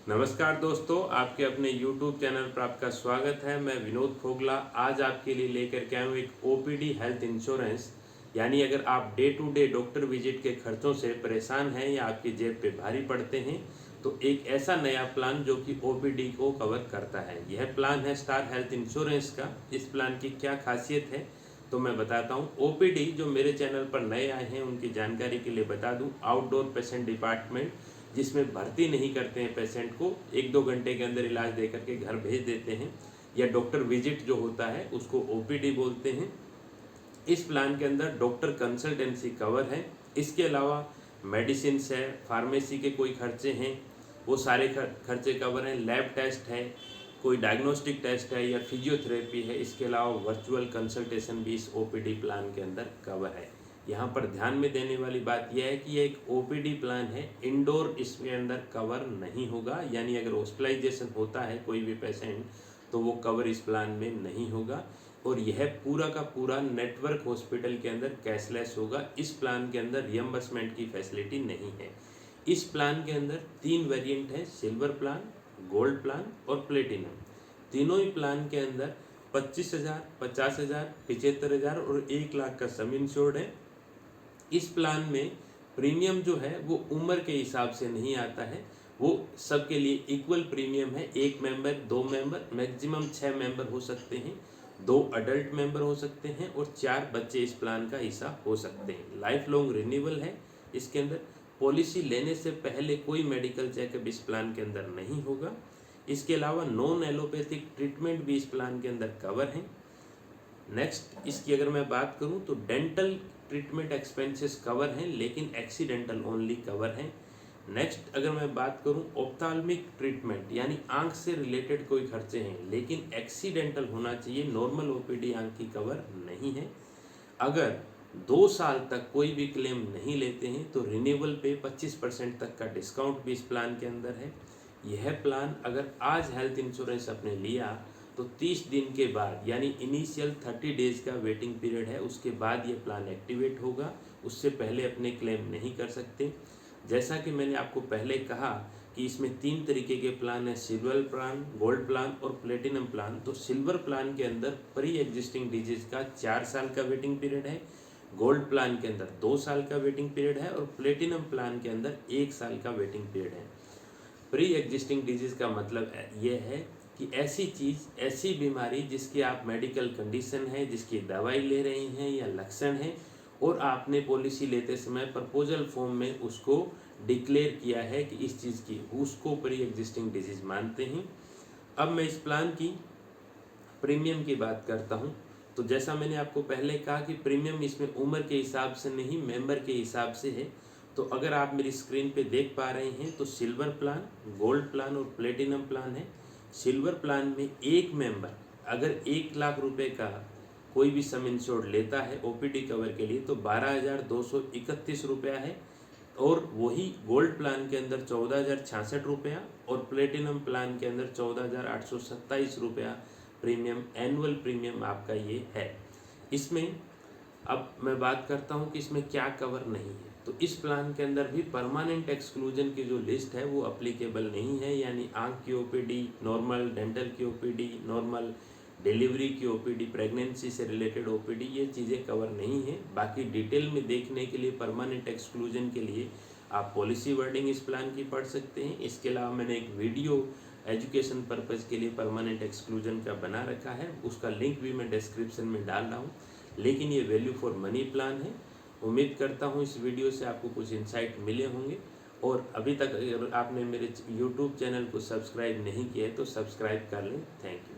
नमस्कार दोस्तों, आपके अपने YouTube चैनल पर आपका स्वागत है। मैं विनोद फोगला आज आपके लिए लेकर के आया हूँ एक OPD हेल्थ इंश्योरेंस। यानी अगर आप day to day doctor visit के खर्चों से परेशान हैं या आपकी जेब पे भारी पड़ते हैं तो एक ऐसा नया प्लान जो कि OPD को कवर करता है। यह प्लान है स्टार हेल्थ इंश्योरेंस का। इस प्लान की क्या खासियत है तो मैं बताता हूँ। OPD जो मेरे चैनल पर नए आए हैं उनकी जानकारी के लिए बता दूँ, आउटडोर पेशेंट डिपार्टमेंट जिसमें भर्ती नहीं करते हैं पेशेंट को, 1-2 घंटे के अंदर इलाज दे करके घर भेज देते हैं, या डॉक्टर विजिट जो होता है उसको OPD बोलते हैं। इस प्लान के अंदर डॉक्टर कंसल्टेंसी कवर है। इसके अलावा मेडिसिन है, फार्मेसी के कोई खर्चे हैं वो सारे खर्चे कवर हैं। लैब टेस्ट है, कोई डायग्नोस्टिक टेस्ट है या फिजियोथेरेपी है, इसके अलावा वर्चुअल कंसल्टेशन भी इस OPD प्लान के अंदर कवर है। यहाँ पर ध्यान में देने वाली बात यह है कि यह एक OPD प्लान है, इंडोर इसके अंदर कवर नहीं होगा। यानी अगर हॉस्पिटलाइजेशन होता है कोई भी पेशेंट तो वो कवर इस प्लान में नहीं होगा। और यह पूरा का पूरा नेटवर्क हॉस्पिटल के अंदर कैशलेस होगा। इस प्लान के अंदर रियम्बर्समेंट की फैसिलिटी नहीं है। इस प्लान के अंदर 3 वेरिएंट है, सिल्वर प्लान, गोल्ड प्लान और प्लेटिनम। तीनों ही प्लान के अंदर 25,000, 50,000, 75,000 और 1 लाख का सम इंश्योर्ड है। इस प्लान में प्रीमियम जो है वो उम्र के हिसाब से नहीं आता है, वो सबके लिए इक्वल प्रीमियम है। 1 मेंबर, 2 मेंबर, मैक्सिमम 6 मेंबर हो सकते हैं, 2 अडल्ट मेंबर हो सकते हैं और 4 बच्चे इस प्लान का हिस्सा हो सकते हैं। लाइफ लॉन्ग रिन्यूअल है। इसके अंदर पॉलिसी लेने से पहले कोई मेडिकल चेकअप इस प्लान के अंदर नहीं होगा। इसके अलावा नॉन एलोपैथिक ट्रीटमेंट भी इस प्लान के अंदर कवर है। नेक्स्ट इसकी अगर मैं बात करूं तो डेंटल ट्रीटमेंट एक्सपेंसेस कवर हैं लेकिन एक्सीडेंटल ओनली कवर हैं। नेक्स्ट अगर मैं बात करूं ऑप्थाल्मिक ट्रीटमेंट यानी आंख से रिलेटेड कोई खर्चे हैं लेकिन एक्सीडेंटल होना चाहिए, नॉर्मल OPD आंख की कवर नहीं है। अगर 2 साल तक कोई भी क्लेम नहीं लेते हैं तो रिन्यूअल पे 25% तक का डिस्काउंट भी इस प्लान के अंदर है। यह प्लान अगर आज हेल्थ इंश्योरेंस आपने लिया तो 30 दिन के बाद यानी इनिशियल 30 डेज का वेटिंग पीरियड है, उसके बाद ये प्लान एक्टिवेट होगा। उससे पहले अपने क्लेम नहीं कर सकते। जैसा कि मैंने आपको पहले कहा कि इसमें 3 तरीके के प्लान है, सिल्वर प्लान, गोल्ड प्लान और प्लेटिनम प्लान। तो सिल्वर प्लान के अंदर प्री एग्जिस्टिंग डिजीज का 4 साल का वेटिंग पीरियड है, गोल्ड प्लान के अंदर 2 साल का वेटिंग पीरियड है और प्लेटिनम प्लान के अंदर 1 साल का वेटिंग पीरियड है। प्री एग्जिस्टिंग डिजीज़ का मतलब ये है कि ऐसी चीज़, ऐसी बीमारी जिसकी आप मेडिकल कंडीशन है, जिसकी दवाई ले रही हैं या लक्षण है और आपने पॉलिसी लेते समय प्रपोजल फॉर्म में उसको डिक्लेयर किया है कि इस चीज़ की, उसको प्री एग्जिस्टिंग डिजीज़ मानते हैं। अब मैं इस प्लान की प्रीमियम की बात करता हूँ। तो जैसा मैंने आपको पहले कहा कि प्रीमियम इसमें उम्र के हिसाब से नहीं, मेंबर के हिसाब से है। तो अगर आप मेरी स्क्रीन पे देख पा रहे हैं तो सिल्वर प्लान, गोल्ड प्लान और प्लेटिनम प्लान है। सिल्वर प्लान में एक मेंबर अगर 1 लाख रुपए का कोई भी सम इंश्योर्ड लेता है OPD कवर के लिए तो 12,231 रुपया है। और वही गोल्ड प्लान के अंदर 14,066 रुपया और प्लेटिनम प्लान के अंदर 14,827 रुपया प्रीमियम, एनुअल प्रीमियम आपका ये है। इसमें अब मैं बात करता हूँ कि इसमें क्या कवर नहीं है। तो इस प्लान के अंदर भी परमानेंट एक्सक्लूजन की जो लिस्ट है वो अप्लीकेबल नहीं है। यानी आंख की OPD, नॉर्मल डेंटल की OPD, नॉर्मल डिलीवरी की OPD, प्रेगनेंसी से रिलेटेड OPD, ये चीज़ें कवर नहीं है। बाकी डिटेल में देखने के लिए परमानेंट एक्सक्लूजन के लिए आप पॉलिसी वर्डिंग इस प्लान की पढ़ सकते हैं। इसके अलावा मैंने एक वीडियो एजुकेशन पर्पज़ के लिए परमानेंट एक्सक्लूजन का बना रखा है, उसका लिंक भी मैं डिस्क्रिप्शन में डाल रहा हूँ। लेकिन ये वैल्यू फॉर मनी प्लान है। उम्मीद करता हूँ इस वीडियो से आपको कुछ इंसाइट मिले होंगे। और अभी तक अगर आपने मेरे YouTube चैनल को सब्सक्राइब नहीं किया है तो सब्सक्राइब कर लें। Thank you.